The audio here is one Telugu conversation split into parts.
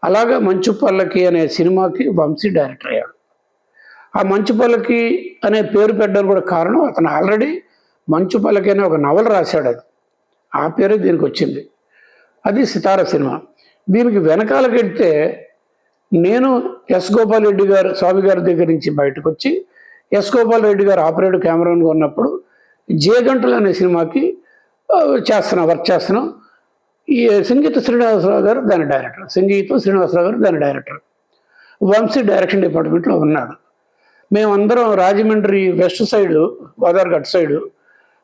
అలాగా మంచు పల్లకి అనే సినిమాకి వంశీ డైరెక్టర్ అయ్యాడు. ఆ మంచు పల్లకి అనే పేరు పెట్టడానికి కూడా కారణం అతను ఆల్రెడీ మంచు పల్లకి అనే ఒక నవల రాశాడు. అది ఆ పేరే దీనికి వచ్చింది. అది సితార సినిమా. దీనికి వెనకాలకి వెళ్తే నేను ఎస్ గోపాల్ రెడ్డి గారు స్వామి గారి దగ్గర నుంచి బయటకు వచ్చి ఎస్ గోపాల్ రెడ్డి గారు ఆపరేటర్ కెమెరాగా ఉన్నప్పుడు జేగంటలు అనే సినిమాకి వర్క్ చేస్తున్నాం. ఈ సంగీత శ్రీనివాసరావు గారు దాని డైరెక్టర్. శ్రీనివాసరావు గారు దాని డైరెక్టర్. వంశీ డైరెక్షన్ డిపార్ట్మెంట్లో ఉన్నాడు. మేమందరం రాజమండ్రి వెస్ట్ సైడు, గోదావరి గట్ సైడు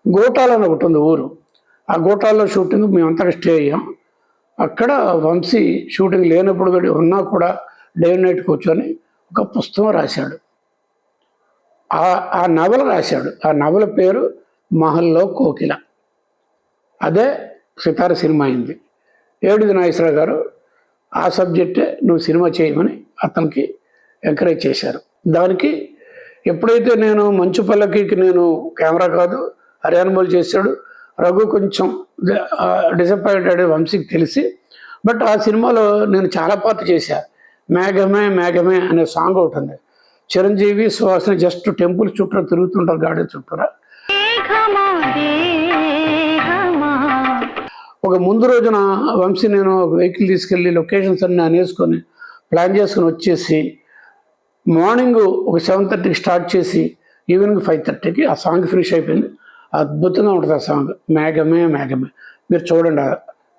గోటాల్ అని ఒకటి ఉంది ఊరు. ఆ గోటాల్లో షూటింగ్ మేమంతా స్టే అయ్యాం. అక్కడ వంశీ షూటింగ్ లేనప్పుడు కూడా ఉన్నా కూడా డే నైట్ కూర్చొని ఒక పుస్తకం రాశాడు. ఆ నవల రాశాడు. ఆ నవల పేరు మహల్లో కోకిల. అదే సితార సినిమా అయింది. ఏడిది నాగేశ్వరరావు గారు ఆ సబ్జెక్టే నువ్వు సినిమా చేయమని అతనికి ఎంకరేజ్ చేశారు. దానికి ఎప్పుడైతే నేను మంచు పల్లకి నేను కెమెరా కాదు హరియాణమోలు చేశాడు. రఘు కొంచెం డిసప్పాయింటెడ్ వంశీకి తెలిసి. బట్ ఆ సినిమాలో నేను చాలా పార్ట్ చేశా. మేఘమే మేఘమే అనే సాంగ్ ఒకటి ఉంది. చిరంజీవి సుహాసిని జస్ట్ టెంపుల్ చుట్టూ తిరుగుతుంటారు, గాడి చుట్టూరా. ఒక ముందు రోజున వంశీ నేను ఒక వెహికల్ తీసుకెళ్ళి లొకేషన్స్ అన్ని అనేసుకొని ప్లాన్ చేసుకుని వచ్చేసి మార్నింగ్ ఒక 7:30కి స్టార్ట్ చేసి ఈవినింగ్ 5:30కి ఆ సాంగ్ ఫినిష్ అయిపోయింది. అద్భుతంగా ఉంటుంది ఆ సాంగ్. మేఘమే మేఘమే మీరు చూడండి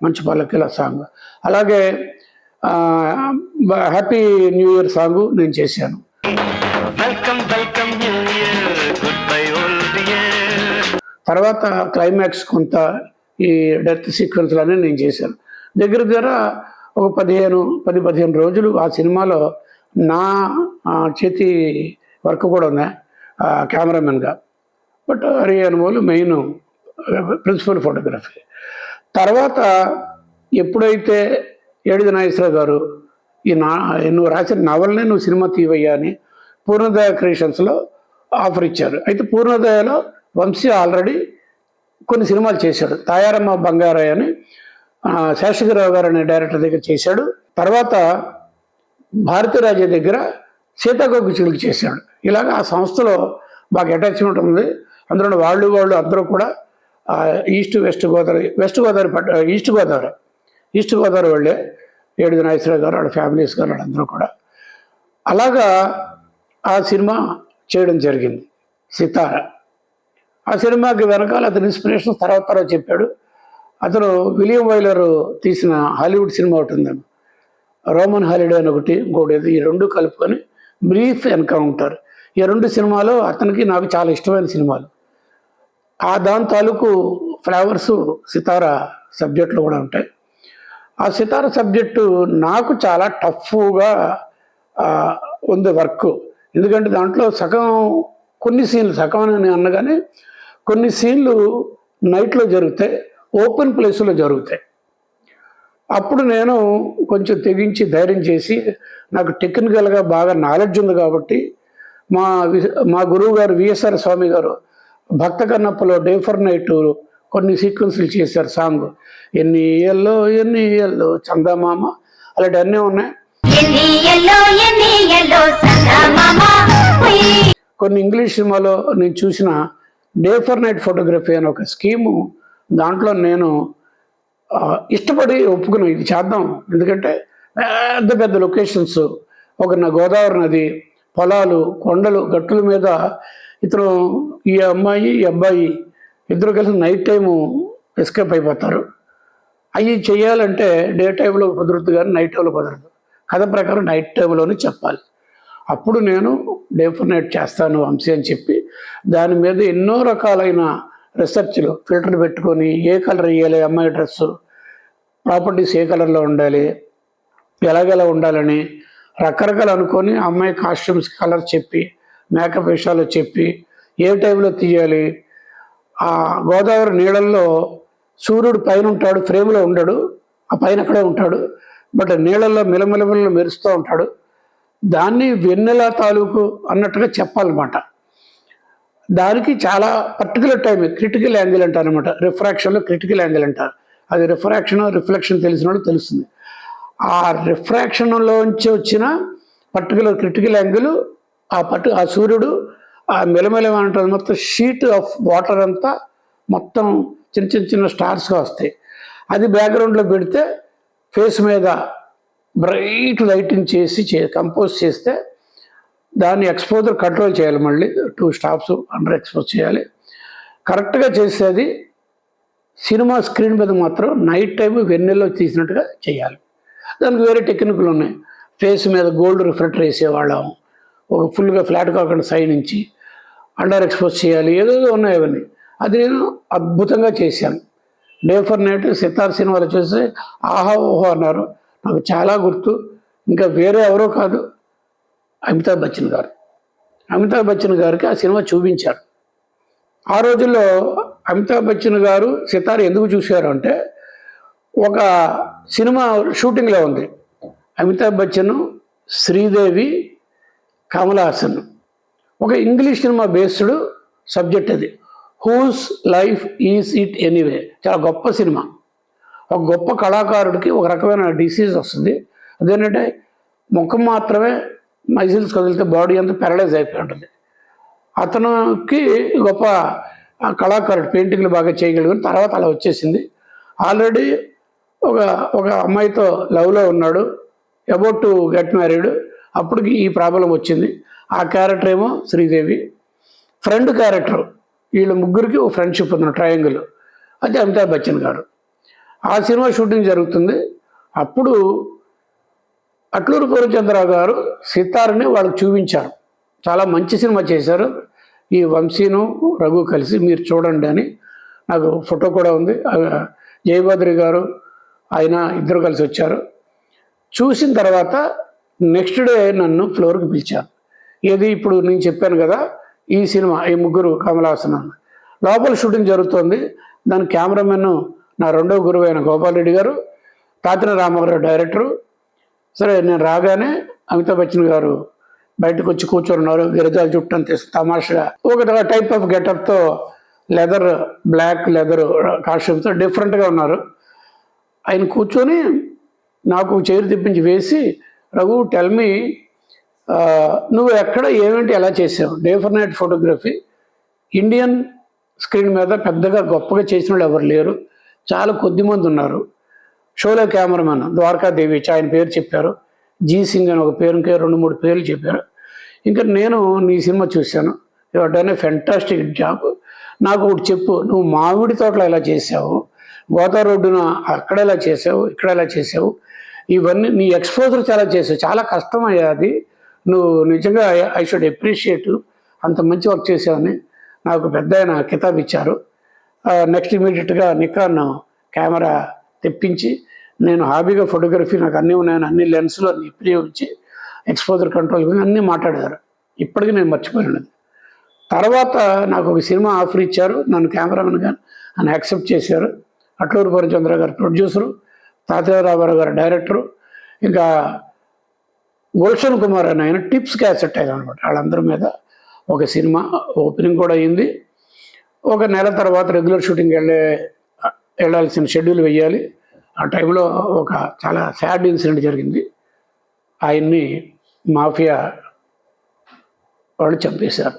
మంచు పల్లకిల సాంగ్. అలాగే హ్యాపీ న్యూ ఇయర్ సాంగ్ నేను చేశాను. తర్వాత క్లైమాక్స్ కొంత ఈ డెత్ సీక్వెన్స్లన్నీ నేను చేశాను. దగ్గర ఒక 10-15 రోజులు ఆ సినిమాలో నా చేతి వర్క్ కూడా ఉంది కెమెరామెన్గా. బట్ హరియాణమోలు మెయిన్ ప్రిన్సిపల్ ఫోటోగ్రఫీ. తర్వాత ఎప్పుడైతే ఏడిది నాగేశ్వరరావు గారు నువ్వు రాసిన నవల్నే నువ్వు సినిమా తీవయ్యా అని పూర్ణోదయ క్రియేషన్స్లో ఆఫర్ ఇచ్చారు. అయితే పూర్ణోదయలో వంశీ ఆల్రెడీ కొన్ని సినిమాలు చేశాడు. తాయారమ్మ బంగారయ్య అని శేషగిరిరావు గారు అనే డైరెక్టర్ దగ్గర చేశాడు. తర్వాత భారతీరాజే దగ్గర సీతాకోక చిలుక చేశాడు. ఇలాగ ఆ సంస్థలో బాగా అటాచ్మెంట్ ఉంది. అందులో వాళ్ళు అందరూ కూడా ఈస్ట్ గోదావరి వాళ్ళే. ఏడిది నాగేశ్వరరావు గారు వాళ్ళ ఫ్యామిలీస్ గారు వాళ్ళందరూ కూడా. అలాగా ఆ సినిమా చేయడం జరిగింది సితార. ఆ సినిమాకి వెనకాల అతని ఇన్స్పిరేషన్ తర్వాత చెప్పాడు. అతను విలియం వైలర్ తీసిన హాలీవుడ్ సినిమా ఒకటి ఉందని, రోమన్ హాలిడే అని ఒకటి, ఇంకోటి. ఈ రెండు కలుపుకొని బ్రీఫ్ ఎన్కౌంటర్. ఈ రెండు సినిమాలు అతనికి నాకు చాలా ఇష్టమైన సినిమాలు. దాని తాలూకు ఫ్లేవర్స్ సితార సబ్జెక్టులు కూడా ఉంటాయి. ఆ సితార సబ్జెక్టు నాకు చాలా టఫ్గా ఉంది వర్క్. ఎందుకంటే దాంట్లో కొన్ని సీన్లు సగం అని అన్నగానే కొన్ని సీన్లు నైట్లో జరుగుతాయి, ఓపెన్ ప్లేస్లో జరుగుతాయి. అప్పుడు నేను కొంచెం తెగించి ధైర్యం చేసి, నాకు టెక్నికల్గా బాగా నాలెడ్జ్ ఉంది కాబట్టి మా గురువు గారు విఎస్ఆర్ స్వామి గారు భక్త కన్నప్పలో డే ఫర్ నైట్ కొన్ని సీక్వెన్స్లు చేశారు. సాంగ్ ఎన్ని ఇయల్లో చందమామ అలాంటివన్నీ ఉన్నాయి. కొన్ని ఇంగ్లీష్ సినిమాలో నేను చూసిన డే ఫర్ నైట్ ఫోటోగ్రఫీ అని ఒక స్కీము, దాంట్లో నేను ఇష్టపడి ఒప్పుకున్నాను ఇది చేద్దాం. ఎందుకంటే పెద్ద పెద్ద లొకేషన్స్, ఒక గోదావరి నది, పొలాలు, కొండలు, గట్టుల మీద ఇతను ఈ అబ్బాయి ఇద్దరు కలిసి నైట్ టైము ఎస్కేప్ అయిపోతారు. అవి చేయాలంటే డే టైంలో కుదరదు కానీ నైట్ టైంలో కుదరదు. కథ ప్రకారం నైట్ టైంలోనే చెప్పాలి. అప్పుడు నేను డే ఫర్ నైట్ చేస్తాను వంశీ అని చెప్పి దాని మీద ఎన్నో రకాలైన రీసెర్చ్లు ఫిల్టర్ పెట్టుకొని ఏ కలర్ వేయాలి, అమ్మాయి డ్రెస్సు ప్రాపర్టీస్ ఏ కలర్లో ఉండాలి, ఎలాగెలా ఉండాలని రకరకాలు అనుకొని అమ్మాయి కాస్ట్యూమ్స్ కలర్ చెప్పి మేకప్ విషయాలు చెప్పి ఏ టైంలో తీయాలి. ఆ గోదావరి నీళ్ళల్లో సూర్యుడు పైన ఉంటాడు, ఫ్రేమ్లో ఉండడు, ఆ పైన అక్కడే ఉంటాడు. బట్ నీళ్ళల్లో మిలమిలమిల మెరుస్తూ ఉంటాడు. దాన్ని వెన్నెల తాలూకు అన్నట్టుగా చెప్పాలన్నమాట. దానికి చాలా పర్టికులర్ టైం, క్రిటికల్ యాంగిల్ అంటారు అనమాట. రిఫ్రాక్షన్లో క్రిటికల్ యాంగిల్ అంటారు. అది రిఫ్రాక్షన్ రిఫ్లెక్షన్ తెలిసిన వాళ్ళు తెలుస్తుంది. ఆ రిఫ్రాక్షన్లోంచి వచ్చిన పర్టికులర్ క్రిటికల్ యాంగిల్, ఆ సూర్యుడు ఆ మెలమెలమంటుంది మొత్తం షీట్ ఆఫ్ వాటర్ అంతా మొత్తం చిన్న చిన్న చిన్న స్టార్స్గా వస్తాయి. అది బ్యాక్గ్రౌండ్లో పెడితే ఫేస్ మీద బ్రైట్ లైటింగ్ చేసి కంపోజ్ చేస్తే దాన్ని ఎక్స్పోజర్ కంట్రోల్ చేయాలి, మళ్ళీ 2 స్టాప్స్ అండర్ ఎక్స్పోజ్ చేయాలి. కరెక్ట్గా చేసేది సినిమా స్క్రీన్ మీద మాత్రం నైట్ టైం వెన్నెల్లో తీసినట్టుగా చేయాలి. దానికి వేరే టెక్నిక్లు ఉన్నాయి. ఫేస్ మీద గోల్డ్ రిఫ్లెక్టర్ వేసేవాళ్ళం, ఒక ఫుల్గా ఫ్లాట్ కాకుండా సైడ్ నుంచి అండర్ ఎక్స్పోజ్ చేయాలి, ఏదేదో ఉన్నాయి అవన్నీ. అది నేను అద్భుతంగా చేశాను. డే ఫర్ నైట్ సితార్ సినిమాలో చూసి ఆహా ఓహో అన్నారు. నాకు చాలా గుర్తు. ఇంకా వేరే ఎవరో కాదు, అమితాబ్ బచ్చన్ గారు. అమితాబ్ బచ్చన్ గారికి ఆ సినిమా చూపించారు. ఆ రోజుల్లో అమితాబ్ బచ్చన్ గారు సితార్ ఎందుకు చూశారు అంటే, ఒక సినిమా షూటింగ్లో ఉంది. అమితాబ్ బచ్చన్, శ్రీదేవి, కమల్ హాసన్. ఒక ఇంగ్లీష్ సినిమా బేస్డ్ సబ్జెక్ట్ అది. Whose life is it anyway. చాలా గొప్ప సినిమా. ఒక గొప్ప కళాకారుడికి ఒక రకమైన డిసీజ్ వస్తుంది. అదేంటంటే ముఖం మాత్రమే మజిల్స్ కదిలితే బాడీ అంతా పెరలైజ్ అయిపోయి ఉంటుంది. అతనికి గొప్ప కళాకారుడు, పెయింటింగ్లు బాగా చేయగలిగిన తర్వాత అలా వచ్చేసింది. ఆల్రెడీ ఒక అమ్మాయితో లవ్లో ఉన్నాడు, అబౌట్ టు గెట్ మ్యారీడ్. అప్పటికి ఈ ప్రాబ్లం వచ్చింది. ఆ క్యారెక్టర్ ఏమో శ్రీదేవి. ఫ్రెండ్ క్యారెక్టర్, వీళ్ళ ముగ్గురికి ఒక ఫ్రెండ్షిప్ ఉంది, ట్రయాంగిల్. అది అమితాబ్ బచ్చన్ గారు. ఆ సినిమా షూటింగ్ జరుగుతుంది. అప్పుడు అట్లూరి పూర్ణచంద్రరావు గారు సితార్ని వాళ్ళకి చూపించారు. చాలా మంచి సినిమా చేశారు, ఈ వంశీను రఘు కలిసి, మీరు చూడండి అని. నాకు ఫోటో కూడా ఉంది. జయభద్రి గారు ఆయన ఇద్దరు కలిసి వచ్చారు. చూసిన తర్వాత నెక్స్ట్ డే నన్ను ఫ్లోర్కి పిలిచారు. ఏది ఇప్పుడు నేను చెప్పాను కదా, ఈ సినిమా, ఈ ముగ్గురు కమల్ హాసన్ లోపల షూటింగ్ జరుగుతుంది. దాని కెమెరామెన్ నా రెండో గురువు అయిన గోపాల్ రెడ్డి గారు, తాతిన రామారావు డైరెక్టరు. సరే, నేను రాగానే అమితాబ్ బచ్చన్ గారు బయటకు వచ్చి కూర్చొన్నారు. గిరిజాల చుట్టూ అంత తమాషగా ఒక టైప్ ఆఫ్ గెటప్తో, బ్లాక్ లెదర్ కాస్ట్యూమ్తో డిఫరెంట్గా ఉన్నారు. ఆయన కూర్చొని నాకు చైర్ తెప్పించి వేసి, రఘు టెల్ మీ, నువ్వు ఎక్కడ ఏమేంటి ఎలా చేసావు? Day for night photography Indian screen మీద పెద్దగా గొప్పగా చేసిన వాళ్ళు ఎవరు లేరు, చాలా కొద్ది మంది ఉన్నారు. షోలో కెమెరామెన్ ద్వారకాదేవి ఆయన పేరు చెప్పారు, జీ సింగ్ అని ఒక పేరు, ఇంకా 2-3 పేర్లు చెప్పారు. ఇంకా నేను నీ సినిమా చూశాను, your done a fantastic job. నాకు ఒకటి చెప్పు, నువ్వు మామిడి తోటలో ఎలా చేసావు, గోదావరి రోడ్డున అక్కడ ఎలా చేసావు, ఇక్కడ ఎలా చేసావు, ఇవన్నీ నీ ఎక్స్పోజర్ చాలా చేసావు, చాలా కష్టం అయ్యా అది. నువ్వు నిజంగా ఐ షుడ్ అప్రిషియేట్, అంత మంచి వర్క్ చేసావని నాకు పెద్ద ఆయన కితాబ్ ఇచ్చారు. నెక్స్ట్ ఇమీడియట్గా నికాన్ కెమెరా తెప్పించి, నేను హాబీగా ఫోటోగ్రఫీ నాకు అన్నీ ఉన్నాయని అన్ని లెన్స్లో అన్ని ఉపయోగించి ఎక్స్పోజర్ కంట్రోల్ గురించి అన్నీ మాట్లాడారు. ఇప్పటికీ నేను మర్చిపోయాను. తర్వాత నాకు ఒక సినిమా ఆఫర్ ఇచ్చారు, నన్ను కెమెరామెన్గా నన్ను యాక్సెప్ట్ చేశారు. అట్లూరి పూర్ణచంద్రరావు గారు ప్రొడ్యూసరు, తాతయ్య రామారావు గారు డైరెక్టరు, ఇంకా గుల్షన్ కుమార్ అని ఆయన టిప్స్ క్యాసెట్ ఆయన అనమాట. వాళ్ళందరి మీద ఒక సినిమా ఓపెనింగ్ కూడా అయింది. ఒక నెల తర్వాత రెగ్యులర్ షూటింగ్ వెళ్ళాల్సిన షెడ్యూల్ వేయాలి. ఆ టైంలో ఒక చాలా సాడ్ ఇన్సిడెంట్ జరిగింది. ఆయన్ని మాఫియా వాళ్ళు చంపేశారు.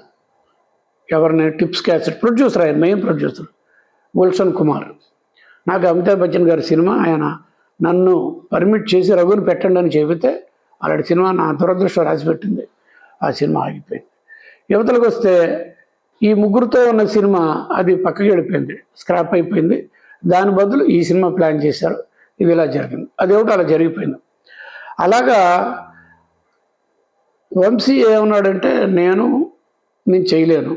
ఎవరిని? టిప్స్ క్యాసెట్ ప్రొడ్యూసర్, ఆయన మెయిన్ ప్రొడ్యూసర్ గుల్షన్ కుమార్. నాకు అమితాబ్ బచ్చన్ గారి సినిమా ఆయన నన్ను పర్మిట్ చేసి రఘుని పెట్టండి అని చెబితే, అలాంటి సినిమా నా దురదృష్టం రాసిపెట్టింది. ఆ సినిమా ఆగిపోయింది. యువతలకు వస్తే ఈ ముగ్గురుతో ఉన్న సినిమా అది పక్కకి వెళ్ళిపోయింది, స్క్రాప్ అయిపోయింది. దాని బదులు ఈ సినిమా ప్లాన్ చేశారు. ఇది ఇలా జరిగింది, అదేమిటో అలా జరిగిపోయింది. అలాగా వంశీ ఏమన్నాడంటే, నేను చేయలేను,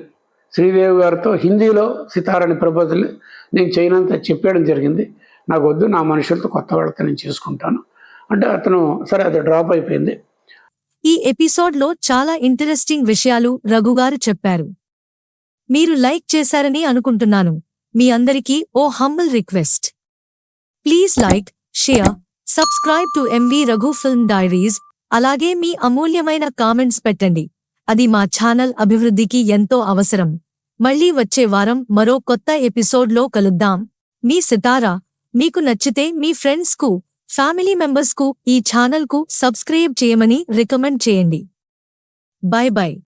శ్రీదేవి గారితో హిందీలో సితారని ప్రపోజల్ నేను చేయనంత చెప్పేయడం జరిగింది, నాకు వద్దు, నా మనుషులతో కొత్త వాళ్ళతో నేను చేసుకుంటాను అంటే అతను సరే, అది డ్రాప్ అయిపోయింది. ఈ ఎపిసోడ్లో చాలా ఇంట్రెస్టింగ్ విషయాలు రఘుగారు చెప్పారు. మీరు లైక్ చేశారని అనుకుంటున్నాను. మీ అందరికీ ఓ humble request. Please like, share, subscribe to MV Raghu film diaries. అలాగే మీ అమూల్యమైన కామెంట్స్ పెట్టండి, అది మా ఛానల్ అభివృద్ధికి ఎంతో అవసరం. మళ్ళీ వచ్చే వారం మరో కొత్త ఎపిసోడ్లో కలుద్దాం. మీ సితారా. మీకు నచ్చితే మీ ఫ్రెండ్స్కు ఫ్యామిలీ మెంబర్స్కు ఈ ఛానల్కు సబ్స్క్రైబ్ చేయమని రికమెండ్ చేయండి. By by.